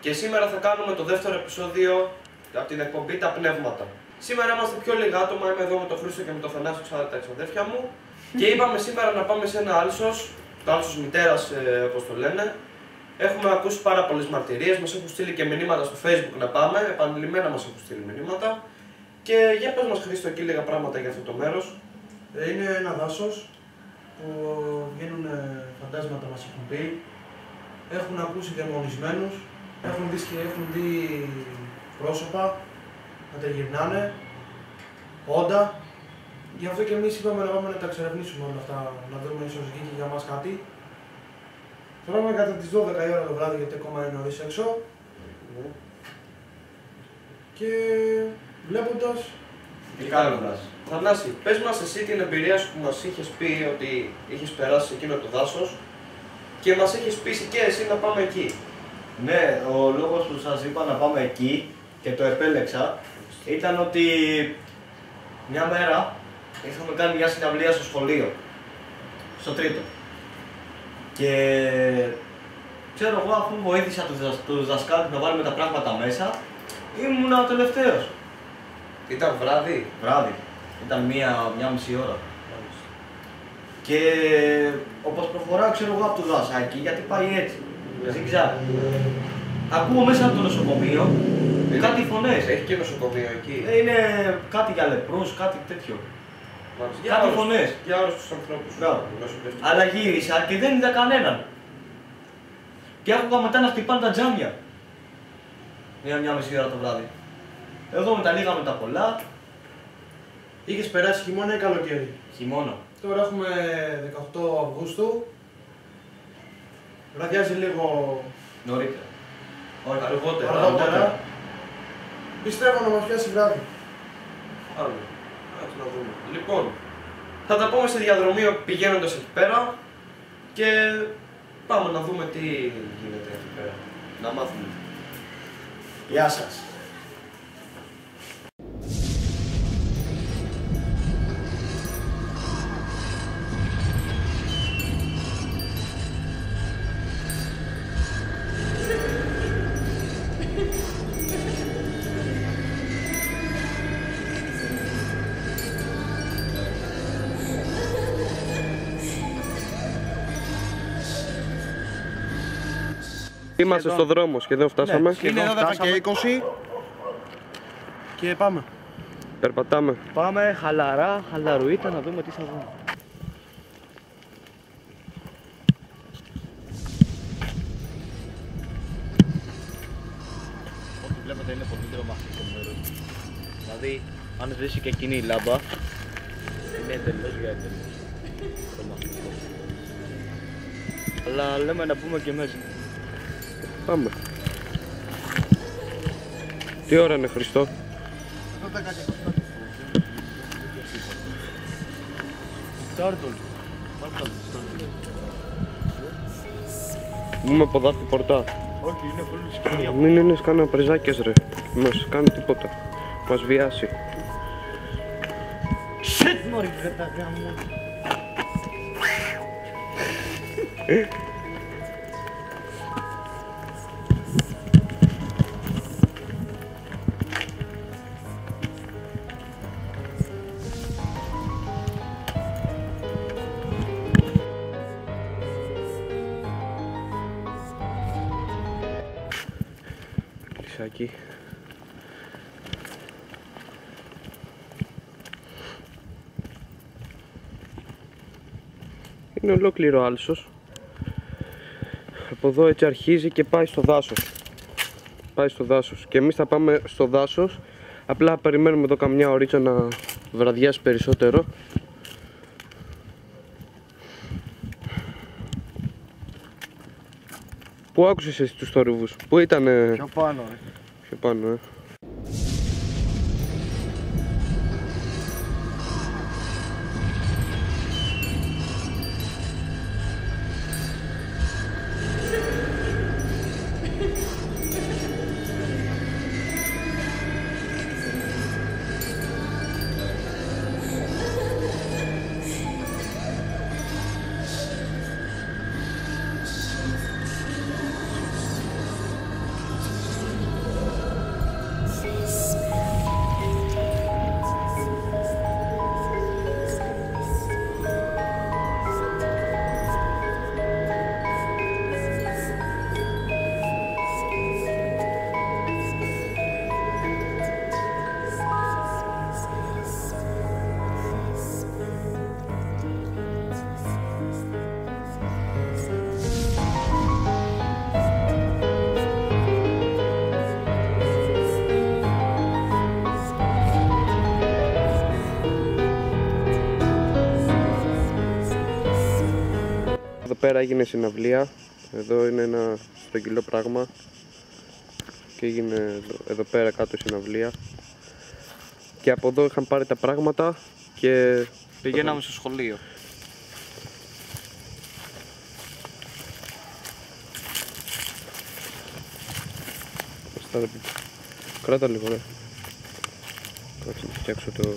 Και σήμερα θα κάνουμε το δεύτερο επεισόδιο από την εκπομπή Τα Πνεύματα. Σήμερα είμαστε πιο λίγα άτομα, είμαι εδώ με τον Χρήστο και με τον Θανάση, ξανά τα εξαδέρφια μου. Και είπαμε σήμερα να πάμε σε ένα άλσος, το άλσος μητέρας όπως το λένε. Έχουμε ακούσει πάρα πολλές μαρτυρίες, μας έχουν στείλει και μηνύματα στο Facebook να πάμε, επανειλημμένα μας έχουν στείλει μηνύματα. Και για πες μας Χρήστο εκεί λίγα πράγματα για αυτό το μέρος. Είναι ένα δάσος που βγαίνουν φαντάσματα, μας έχουν πει. Έχουν ακούσει δαιμονισμένους, έχουν δει πρόσωπα να τριγυρνάνε, όντα. Γι' αυτό και εμείς είπαμε να πάμε να τα εξερευνήσουμε όλα αυτά, να δούμε ίσως γίνει για μας κάτι. Τώρα είμαι κατά τις 12 η ώρα το βράδυ γιατί ακόμα είναι νωρίς έξω. Και βλέποντας... Τι κάνοντας. Θανάση, πες μας εσύ την εμπειρία σου που μας είχες πει ότι είχες περάσει σε εκείνο το δάσος και μας είχες πείσει και εσύ να πάμε εκεί. Ναι, ο λόγος που σας είπα να πάμε εκεί και το επέλεξα ήταν ότι μια μέρα είχαμε κάνει μια συναυλία στο σχολείο, στο τρίτο. Και ξέρω εγώ, αφού βοήθησα τους δασκάλους να βάλουμε τα πράγματα μέσα, ήμουνα ο τελευταίος. Ήταν βράδυ. Βράδυ. Ήταν μια μισή ώρα. Και όπως προχωράω, ξέρω εγώ από το δασάκι, γιατί πάει έτσι. Ζιγζάγ. Ακούω μέσα από το νοσοκομείο κάτι φωνές. Έχει και νοσοκομείο εκεί. Είναι κάτι για λεπρούς, κάτι τέτοιο. Για κάτι όλους, φωνές. Για όλους τους ανθρώπους. Αλλά γύρισα και δεν είδα κανέναν. Και άκουγα μετά να χτυπάνε τα τζάμια. Μια μισή ώρα το βράδυ. Εδώ μεταλήγαμε τα πολλά. Είχες περάσει χειμώνα ή καλοκαίρι? Χειμώνα. Τώρα έχουμε 18 Αυγούστου. Βραδιάζει λίγο Νωρίτερα. Όχι, αργότερα. Πιστεύω να μας πιάσει βράδυ. Άλλο. Να δούμε. Λοιπόν, θα τα πούμε στη διαδρομή πηγαίνοντας εκεί πέρα και πάμε να δούμε τι γίνεται εκεί πέρα. Να μάθουμε. Γεια σας. Είμαστε στο δρόμο, σχεδόν φτάσαμε. Ναι, είναι 12 και 20 και πάμε. Περπατάμε. Πάμε χαλαρά, χαλαρουίτα να δούμε τι θα δούμε. Ό,τι βλέπετε είναι πολύ τρομακτικό μέρος. Δηλαδή, αν σβήσει και εκείνη η λάμπα, είναι εντελώς για εντελώς τρομακτικό. Αλλά λέμε να πούμε και μέσα. Πάμε. Τι ώρα είναι Χριστό? Μπούμε ποδάρτη πορτά. Όχι, είναι πολύ σκηνία. Μην είναι κανένα πρεζάκες ρε. Μας κάνει τίποτα. Μας βιάσει. Shit, μωρή κρεταγά μου. Εκεί. Είναι ολόκληρο άλσος. Από εδώ έτσι αρχίζει και πάει στο δάσος. Πάει στο δάσος. Και εμείς θα πάμε στο δάσος. Απλά περιμένουμε εδώ καμιά ωρίτσα να βραδιάσει περισσότερο. Πού άκουσες εσύ τους θόρυβους? Πού ήτανε? Πιο πάνω, Πιο πάνω, πέρα έγινε συναυλία. Εδώ είναι ένα στρογγυλό πράγμα. Και έγινε εδώ πέρα κάτω συναυλία. Και από εδώ είχαν πάρει τα πράγματα και πηγαίναμε στο σχολείο. Κράτα λίγο ρε. Κάτσε να φτιάξω το...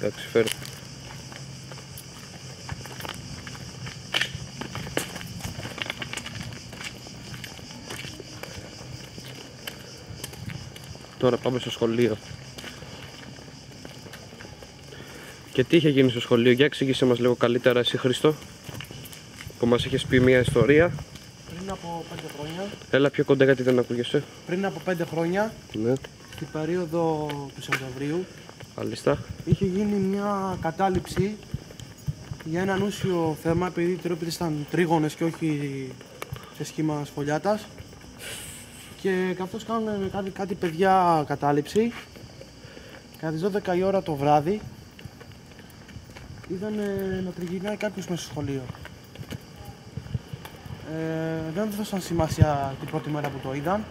Εντάξει, φέρω. Τώρα πάμε στο σχολείο. Και τι είχε γίνει στο σχολείο, για εξήγησε μας λίγο καλύτερα εσύ Χρήστο, που μας είχες πει μια ιστορία. Πριν από 5 χρόνια. Έλα πιο κοντά γιατί δεν ακούγεσαι. Πριν από 5 χρόνια, ναι. Στην περίοδο του Σεπτεμβρίου, Αλίστα. είχε γίνει μια κατάληψη για ένα ανούσιο θέμα, επειδή οι τρόπιτες ήταν τρίγωνες και όχι σε σχήμα σφολιάτας. Και καθώς κάνουν κάτι παιδιά κατάληψη, κατά τις 12 η ώρα το βράδυ, είδαν να τριγυρνάει κάποιος μέσα στο σχολείο. Δεν δώσαν σημασία την πρώτη μέρα που το είδαν.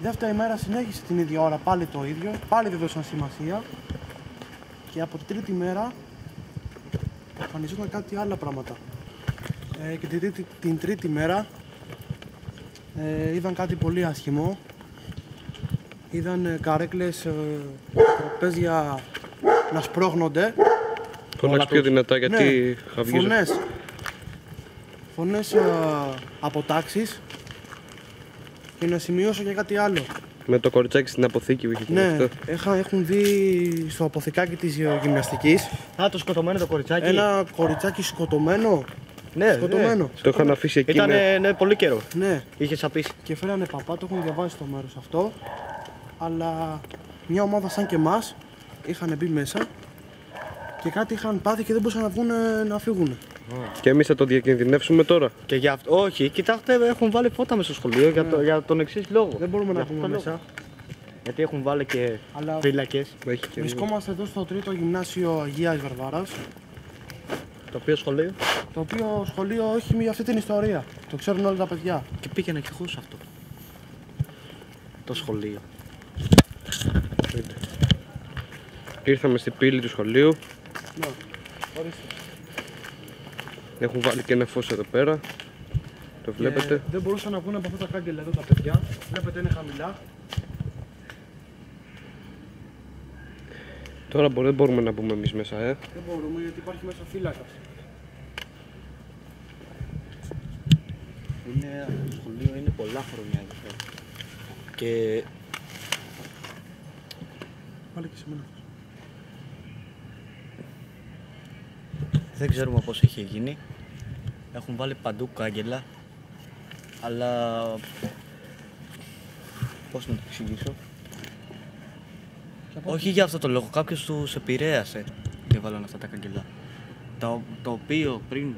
Δεύτερη μέρα συνέχισε την ίδια ώρα πάλι το ίδιο, πάλι δεν δώσαν σημασία. Και από την τρίτη μέρα εμφανιζόταν κάτι άλλα πράγματα. Και την τρίτη μέρα είδαν κάτι πολύ άσχημο. Είδαν καρέκλες, τραπέζια να σπρώχνονται. Φωνάξε πιο δυνατά γιατί χαβγίζω. Φωνές από τάξεις. Και να σημειώσω και κάτι άλλο. Με το κοριτσάκι στην αποθήκη που είχε γίνει αυτό. Έχουν δει στο αποθηκάκι της γυμναστικής. Το σκοτωμένο το κοριτσάκι. Ένα κοριτσάκι σκοτωμένο. Ναι, σκοτωμένο. Ναι. Το είχαν αφήσει εκεί. Ήταν πολύ καιρό. Ναι. Είχε σαπίσει. Και φέρανε παπά, το έχουν διαβάσει στο μέρος αυτό. Αλλά μια ομάδα σαν και εμάς είχαν μπει μέσα και κάτι είχαν πάθει και δεν μπορούσαν να βγουν να φύγουν. Και εμείς θα το διακινδυνεύσουμε τώρα. Και για αυτό, όχι, κοιτάξτε, έχουν βάλει φώτα μέσα στο σχολείο για τον εξής λόγο. Δεν μπορούμε να πούμε μέσα. Γιατί έχουν βάλει και Αλλά φύλακες. βρισκόμαστε εδώ στο 3ο γυμνάσιο Αγίας Βαρβάρας. Το οποίο σχολείο. Το οποίο σχολείο όχι για αυτή την ιστορία. Το ξέρουν όλα τα παιδιά. Και πήγαινα και εγώ σε αυτό. Το σχολείο. Ήρθαμε στην πύλη του σχολείου. Ναι, ορίστε. Έχουν βάλει και ένα φως εδώ πέρα. Το βλέπετε. Δεν μπορούσαν να βγουν από αυτά τα κάγκελα εδώ τα παιδιά. Βλέπετε είναι χαμηλά. Τώρα δεν μπορούμε να μπούμε εμείς μέσα, Δεν μπορούμε γιατί υπάρχει μέσα φύλακας. Το σχολείο είναι πολλά χρόνια εδώ. Και Βάλε και σε μένα. δεν ξέρουμε πώς έχει γίνει. Έχουν βάλει παντού κάγκελα. Αλλά πώς να το εξηγήσω. Όχι για αυτό το λόγο, κάποιος τους επηρέασε και βάλαν αυτά τα κάγκελα. Το οποίο πριν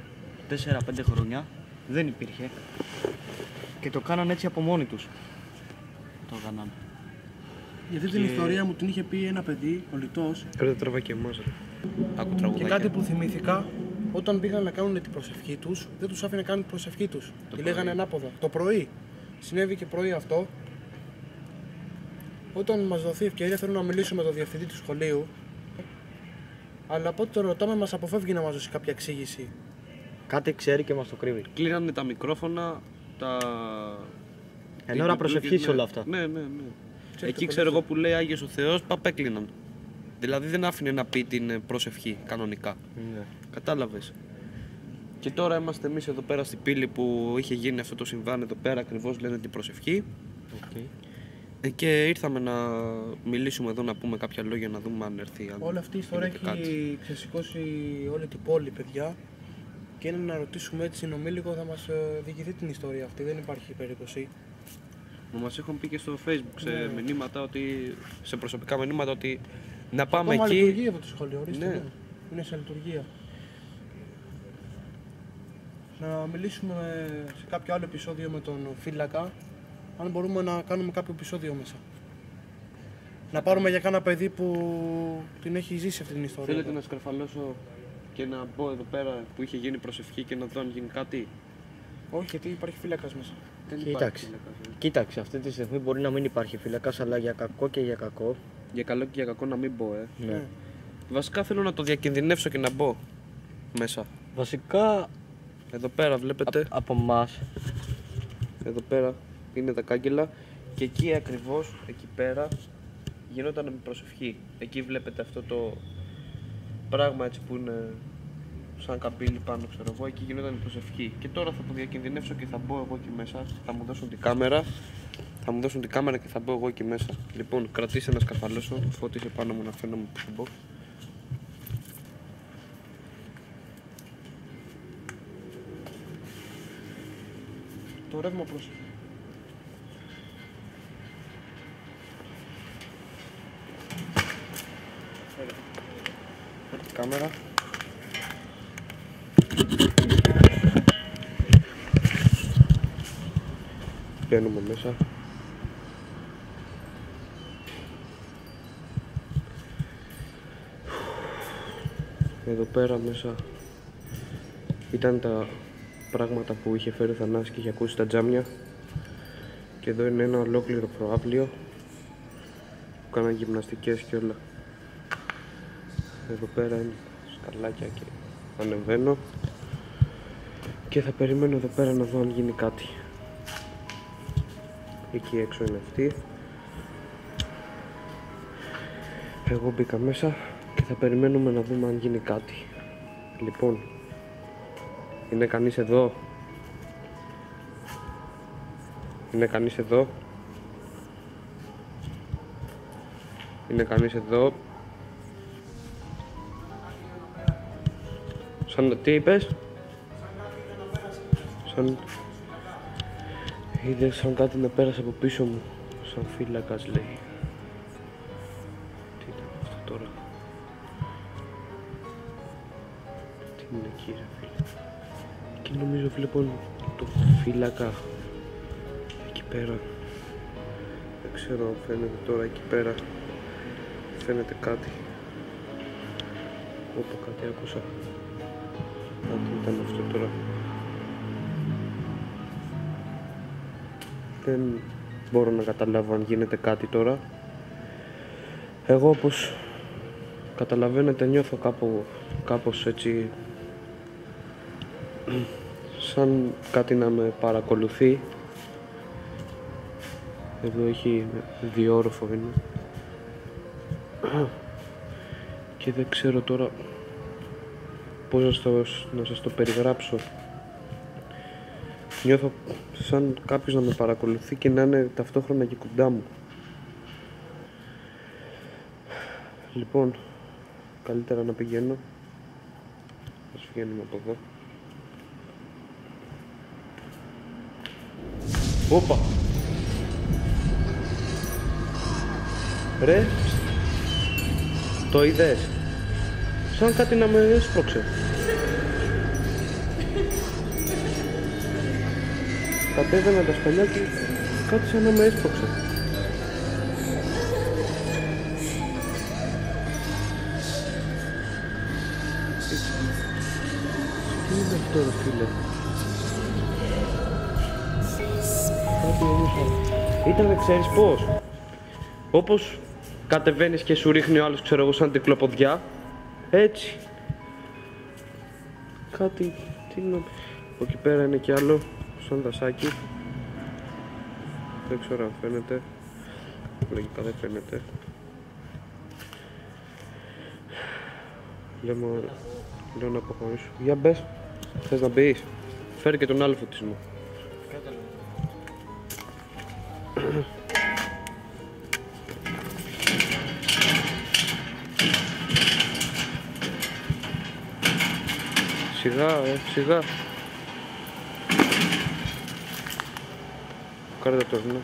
4-5 χρόνια δεν υπήρχε και το κάναν έτσι από μόνοι τους. Το κάναν. Για αυτή την ιστορία μου την είχε πει ένα παιδί, ο Λιτός. Πρέπει να τραβάει και εμάς. Άκου Και τραγουδάκια. κάτι που θυμήθηκα, όταν πήγαν να κάνουν την προσευχή τους, δεν τους άφηνε να κάνουν την προσευχή τους. Τη λέγανε ανάποδα. Το πρωί. Συνέβη και πρωί αυτό. Όταν μας δοθεί ευκαιρία, θέλω να μιλήσουμε με τον διευθυντή του σχολείου. Αλλά από ό,τι το ρωτάμε, μας αποφεύγει να μας δώσει κάποια εξήγηση. Κάτι ξέρει και μας το κρύβει. Κλείνανε τα μικρόφωνα, τα... Εν ώρα προσευχής όλα αυτά. Ναι. Εκεί ξέρω εγώ που λέει Άγιος ο Θεός, παπέκλειναν. Δηλαδή δεν άφηνε να πει την προσευχή κανονικά. Ναι. Κατάλαβες. Και τώρα είμαστε εμείς εδώ πέρα στην πύλη που είχε γίνει αυτό το συμβάν εδώ πέρα, ακριβώς λένε την προσευχή. Okay. Και ήρθαμε να μιλήσουμε εδώ, να πούμε κάποια λόγια, να δούμε αν έρθει. Όλη αυτή η ιστορία έχει ξεσηκώσει όλη την πόλη, παιδιά. Και είναι να ρωτήσουμε έτσι συνομήλικο, θα μας διηγηθεί την ιστορία αυτή, δεν υπάρχει περίπτωση. Μας έχουν πει και στο Facebook σε μηνύματα ότι, σε προσωπικά μηνύματα ότι να πάμε ακόμα εκεί. Λειτουργεί αυτό το σχολείο, ορίστε, Ναι. είναι σε λειτουργία. Να μιλήσουμε σε κάποιο άλλο επεισόδιο με τον Φύλακα, αν μπορούμε να κάνουμε κάποιο επεισόδιο μέσα. Να πάρουμε για κάνα παιδί που την έχει ζήσει αυτή την ιστορία. Θέλετε να σκαρφαλώσω και να μπω εδώ πέρα που είχε γίνει προσευχή και να δω αν γίνει κάτι? Όχι, γιατί υπάρχει φύλακας μέσα. Δεν Κοίταξε. υπάρχει φύλακας. Κοίταξε, αυτή τη στιγμή μπορεί να μην υπάρχει φύλακας, αλλά για κακό και για κακό. Για καλό και για κακό να μην μπω, Ναι. Βασικά θέλω να το διακινδυνεύσω και να μπω μέσα. Βασικά Εδώ πέρα βλέπετε, από εμάς. εδώ πέρα είναι τα κάγκελα και εκεί ακριβώς, εκεί πέρα γινόταν με προσευχή. Εκεί βλέπετε αυτό το πράγμα έτσι που είναι σαν καμπύλη πάνω, ξέρω εγώ, εκεί γινόταν η προσευχή. Και τώρα θα το διακινδυνεύσω και θα μπω εγώ εκεί μέσα. Θα μου δώσουν την κάμερα. Θα μου δώσουν την κάμερα και θα μπω εγώ εκεί μέσα. Λοιπόν, κρατήστε να σκαρφαλώσω. Φώτισε πάνω μου να φαίνομαι που θα μπω. Το ρεύμα πρόσεχε. Φέρτε την κάμερα. Μπαίνουμε μέσα. Εδώ πέρα μέσα ήταν τα πράγματα που είχε φέρει ο Θανάσης και είχε ακούσει τα τζάμια. Και εδώ είναι ένα ολόκληρο προάβλιο που κάναν γυμναστικές και όλα. Εδώ πέρα είναι σκαλάκια και ανεβαίνω και θα περιμένω εδώ πέρα να δω αν γίνει κάτι. Εκεί έξω είναι αυτή. Εγώ μπήκα μέσα και θα περιμένουμε να δούμε αν γίνει κάτι. Λοιπόν, είναι κανείς εδώ? Είναι κανείς εδώ? Είναι κανείς εδώ? Σαν τι είπες? Σαν... Είδε σαν κάτι να πέρασε από πίσω μου. Σαν φύλακας λέει. Τι ήταν αυτό τώρα? Τι είναι εκεί ρε φίλε? Εκεί νομίζω βλέπω το φύλακα. Εκεί πέρα. Δεν ξέρω αν φαίνεται τώρα εκεί πέρα. Φαίνεται κάτι. Όπου κάτι άκουσα. Κάτι ήταν αυτό τώρα. Δεν μπορώ να καταλάβω αν γίνεται κάτι τώρα. Εγώ όπως καταλαβαίνετε νιώθω κάπως έτσι σαν κάτι να με παρακολουθεί. Εδώ έχει διόροφο είναι. Και δεν ξέρω τώρα πώς να σας το περιγράψω. Νιώθω σαν κάποιος να με παρακολουθεί και να είναι ταυτόχρονα και κοντά μου. Λοιπόν, καλύτερα να πηγαίνω. Ας βγαίνουμε από εδώ. Όπα! Ρε! Το είδες? Σαν κάτι να με έσπρωξε. Κατέβαινα τα σκαλιά και κάτι σαν να με έσπρωξε. Τι είναι αυτό ρε φίλε? Κάτι ένιωσα. Ήτανε ξέρεις πώς? Όπως κατεβαίνεις και σου ρίχνει ο άλλος ξέρω εγώ σαν τυκλοποδιά. Έτσι. Κάτι, τι είναι... Από εκεί πέρα είναι κι άλλο, σαν δασάκι. Δεν ξέρω αν φαίνεται. Λογικά δεν φαίνεται. Λέω να αποχωρήσω. Για μπες. Θες να μπεις? Φέρει και τον άλλο φωτισμό. Σιγά, σιγά. Κάρτα το ναι.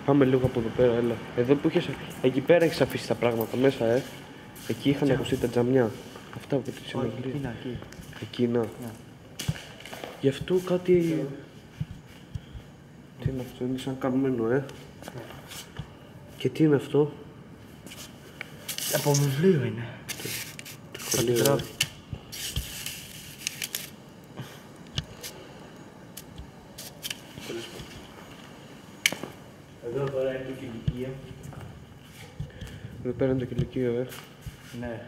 Πάμε λίγο από εδώ πέρα, έλα. Εδώ που είχες... Εκεί πέρα έχεις αφήσει τα πράγματα μέσα, Εκεί είχαν ακουστεί τα τζαμιά. Αυτά από τη συναυλία. Εκείνα. Γι' αυτό κάτι... Τι είναι αυτό, είναι σαν καμμένο, Και τι είναι αυτό? Από βιβλίο είναι. Πολύ γράφει. Εδώ τώρα είναι το κηλικείο. Εδώ πέρα είναι το κηλικείο, Ναι.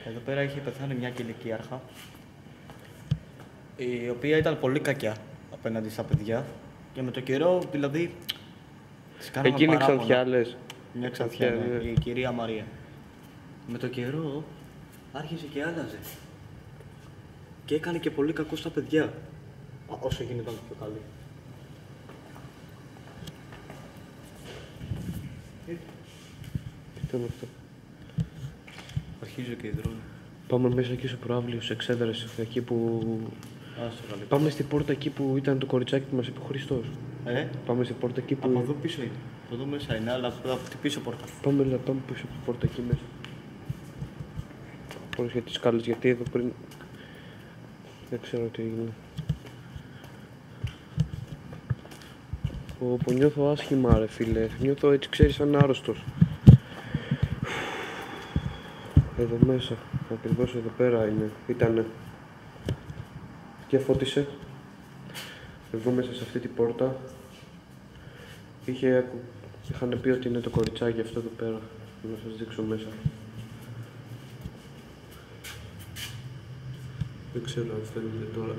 Εδώ πέρα είχε πεθάνει μια κηλικίαρχα, η οποία ήταν πολύ κακιά απέναντι στα παιδιά και με το καιρό, δηλαδή, της κάναμε Εκείνη παράπονα. Ξανθιά, λες. Μια Ξανθιά, ναι. Η κυρία Μαρία. Με το καιρό άρχισε και άλλαζε. Και έκανε και πολύ κακό στα παιδιά. Όσο γινόταν πιο καλή. Τι ήταν αυτό. Αρχίζω και υδρώνω. Πάμε μέσα εκεί στο προάβλιο, σε εξέδρες, εκεί που... Πάμε στην πόρτα εκεί που ήταν το κοριτσάκι που μας είπε ο Χριστός. Πάμε στην πόρτα εκεί που... Από εδώ πίσω είναι. Από εδώ μέσα είναι, αλλά από την πίσω πόρτα. Πάμε πίσω από την πόρτα εκεί μέσα. Πώς για τις σκάλες, γιατί εδώ πριν... Δεν ξέρω τι έγινε. Που νιώθω άσχημα ρε φίλε, νιώθω έτσι ξέρεις σαν άρρωστος. Εδώ μέσα, ακριβώς εδώ πέρα ήτανε. Και φώτισε. Εγώ μέσα σε αυτή την πόρτα. Είχαν πει ότι είναι το κοριτσάκι αυτό εδώ πέρα. Να σας δείξω μέσα. Δεν ξέρω αν φαίνεται τώρα.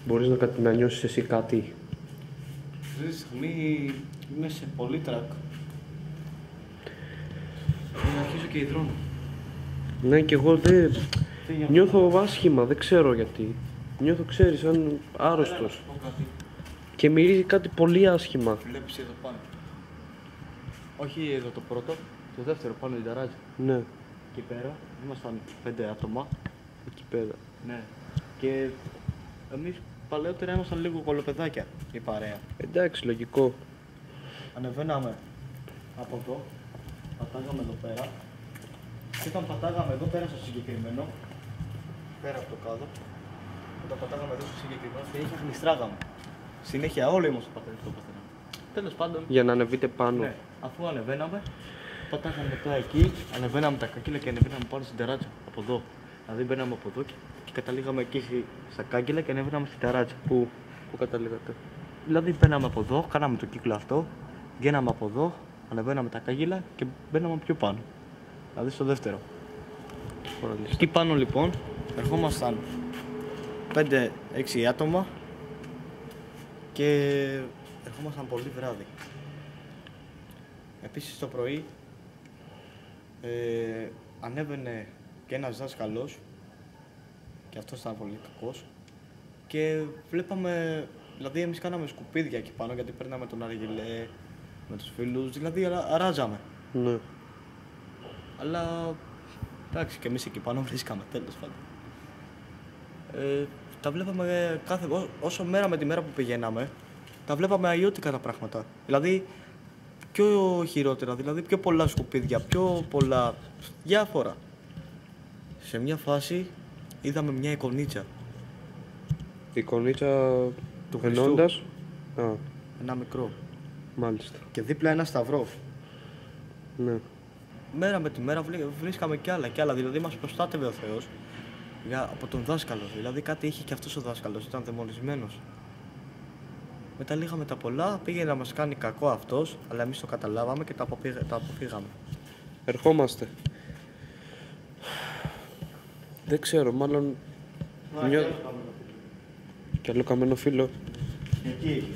Μπορείς να νιώσεις εσύ κάτι. Αυτή τη στιγμή είμαι σε πολύ τρακ. Αρχίζω και υδρώνω. Ναι, και εγώ νιώθω άσχημα, δεν ξέρω γιατί. Νιώθω, ξέρεις, σαν άρρωστος. Και μυρίζει κάτι πολύ άσχημα. Βλέπεις εδώ πάνω. Όχι εδώ το πρώτο, το δεύτερο πάνω την ταράτζα. Ναι. Εκεί πέρα, ήμασταν 5 άτομα. Εκεί πέρα. Ναι. Και εμείς παλαιότερα ήμασταν λίγο κολοπεδάκια η παρέα. Εντάξει, λογικό. Ανεβαίναμε από εδώ, πατάγαμε εδώ πέρα. Και όταν πατάγαμε εδώ πέρα στο συγκεκριμένο, πέρα από το κάτω, όταν πατάγαμε εδώ στο συγκεκριμένο, συνέχεια γλιστράγαμε. Συνέχεια όλοι ήμασταν πατέρα στο παθήνα. Τέλος πάντων. Για να ανεβείτε πάνω. Ναι, αφού ανεβαίναμε, πατάγαμε μετά εκεί, ανεβαίναμε τα κάγκελα και ανεβαίναμε πάνω στην ταράτσα. Από εδώ. Δηλαδή μπαίναμε από εδώ και καταλήγαμε εκεί στα κάγκελα και ανεβαίναμε στην ταράτσα. Πού καταλήγατε. Δηλαδή μπαίναμε από εδώ, κάναμε το κύκλο αυτό, βγαίναμε από εδώ, ανεβαίναμε τα κάγκελα και μπαίναμε πιο πάνω. Δηλαδή στο δεύτερο. Εκεί πάνω λοιπόν ερχόμασταν 5-6 άτομα και ερχόμασταν πολύ βράδυ. Επίσης το πρωί ανέβαινε και ένας δάσκαλος και αυτός ήταν πολύ κακός και βλέπαμε, δηλαδή εμείς κάναμε σκουπίδια εκεί πάνω γιατί παίρναμε τον αργυλέ με τους φίλους, δηλαδή αράζαμε. Ναι. Αλλά εντάξει, και εμείς εκεί πάνω βρίσκαμε, τέλος πάντων. Τα βλέπαμε όσο μέρα με τη μέρα που πηγαίναμε, τα βλέπαμε αγιώτικα τα πράγματα. Δηλαδή, πιο χειρότερα, δηλαδή πιο πολλά σκουπίδια, πιο πολλά διάφορα. Σε μια φάση είδαμε μια εικονίτσα. Εικονίτσα του ενώντας. Α, ένα μικρό. μάλιστα. Και δίπλα ένα σταυρό. Ναι. Μέρα με τη μέρα βρίσκαμε κι άλλα, δηλαδή μας προστάτευε ο Θεός από τον δάσκαλο. Δηλαδή κάτι είχε και αυτός ο δάσκαλος, ήταν δαιμονισμένος. Μετά λίγαμε τα πολλά, πήγε να μας κάνει κακό αυτός, αλλά εμείς το καταλάβαμε και τα αποφύγαμε. Ερχόμαστε. Δεν ξέρω, μάλλον... Κι άλλο καμένο φύλλο. Εκεί.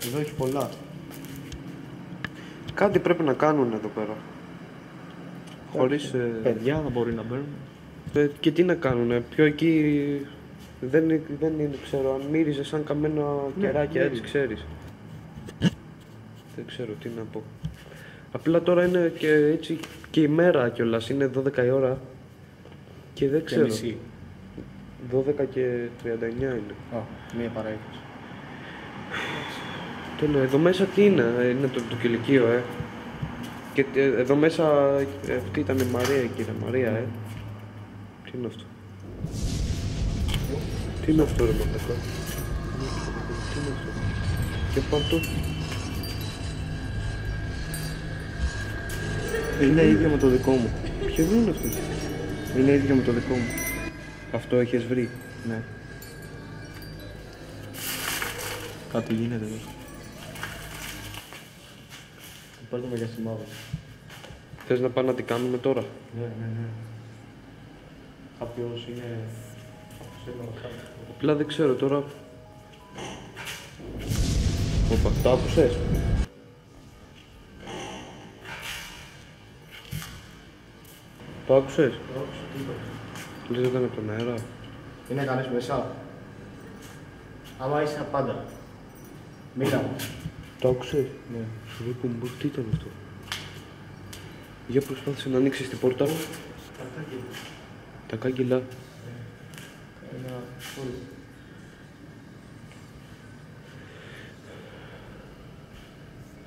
Εδώ έχει πολλά. Κάτι πρέπει να κάνουν εδώ πέρα. Χωρίς... Παιδιά μπορεί να μπαίνουν. Και τι να κάνουνε, πιο εκεί... Δεν είναι, ξέρω, αν μύριζε σαν καμένα κεράκια, έτσι ξέρεις. Δεν ξέρω τι να πω. Απλά τώρα είναι και έτσι και η μέρα κιόλας, είναι 12 η ώρα. Και δεν ξέρω. 12 και 39 είναι. Μία παρά 20. Τέλος, εδώ μέσα τι είναι, είναι το κηλικείο, Και εδώ μέσα, αυτή ήταν η Μαρία, η κυρία Μαρία, Τι είναι αυτό. Τι είναι αυτό ρε μαθακά. Τι είναι αυτό. Και πάτω. Είναι ίδιο με το δικό μου. Ποιο είναι αυτό? Είναι ίδιο με το δικό μου. Αυτό έχεις βρει? Ναι. Κάτι γίνεται εδώ. Παίρνουμε για σημάδι. Θες να πάμε να την κάνουμε τώρα? Ναι. Κάποιος είναι... Απλά δεν ξέρω τώρα. Όπα, το άκουσες? Το άκουσες? Λες ήταν από τον αέρα. Είναι κανείς μέσα? Άμα είσαι πάντα. Μίλα μου. Το άκουσες? Ναι. Ρε κουμπού, τι ήταν αυτό? Για προσπάθησε να ανοίξεις την πόρτα. Τα κάγκελα. Ένα φούρνο.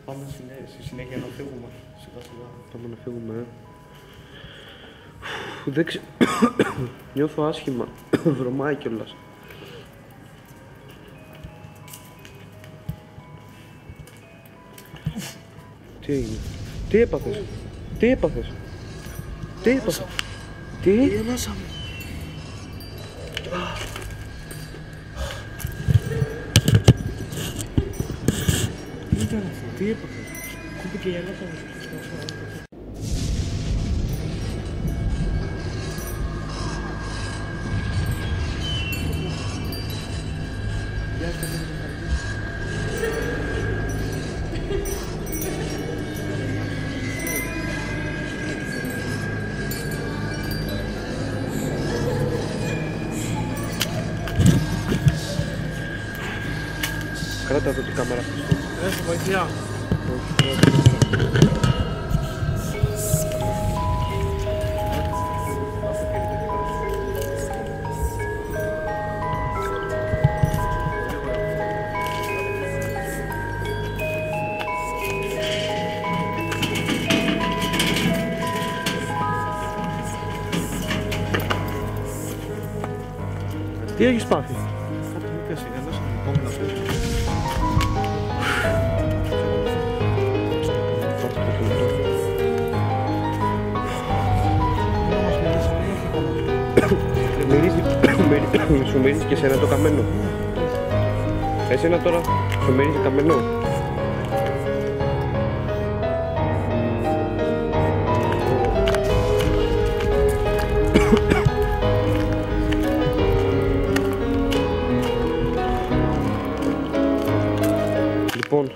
Πάμε στη συνέχεια να φύγουμε. Σιγά σιγά. Πάμε να φύγουμε, Δεν ξέρω. Νιώθω άσχημα. Βρωμάει κιόλας. Τι έγινε? Τι έπαθες? Τι έπαθες? Τι έπαθες? Τι? Τι ήταν αυτό? Τι έπαθες? Κούπηκε η ανάσα μου. Κράτα εδώ την κάμερα. Έχω βοήθεια. Τι έχεις πάθει? Κάτι μου πιάσε η ανάσα μου. Πάμε να φύγουμε. Σου μυρίζει και εσένα το καμένο? Εσένα τώρα σου μυρίζει καμένο? Λοιπόν,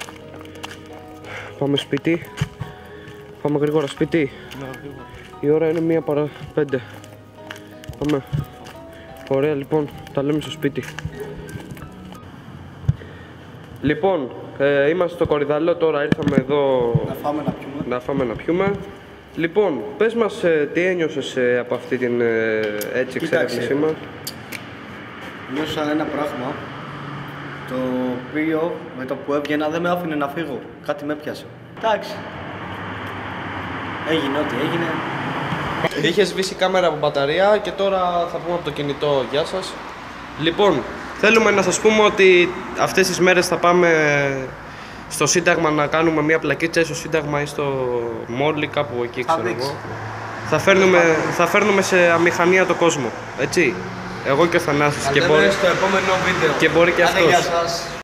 πάμε σπίτι. Πάμε γρήγορα σπίτι. Η ώρα είναι 1 παρά 5. Πάμε. Ωραία, λοιπόν, τα λέμε στο σπίτι. Λοιπόν, είμαστε στο Κορυδαλό τώρα, ήρθαμε εδώ Να φάμε να πιούμε. Λοιπόν, πες μας τι ένιωσες από αυτή την έτσι εξερεύνησή μας. Νιώσα ένα πράγμα το οποίο με το που έβγαινα δεν με άφηνε να φύγω. Κάτι με πιάσε. Εντάξει. Έγινε ό,τι έγινε. Είχε σβήσει κάμερα από μπαταρία και τώρα θα πούμε από το κινητό. Γεια σας. Λοιπόν, θέλουμε να σας πούμε ότι αυτές τις μέρες θα πάμε στο Σύνταγμα να κάνουμε μια πλακίτσα ή στο Σύνταγμα ή στο Μόλι, κάπου εκεί ξέρω εγώ. Θα φέρνουμε σε αμηχανία το κόσμο, έτσι. Εγώ και ο Θανάσης. Και μπορεί στο επόμενο βίντεο. Και μπορεί και αυτός. Γεια σας.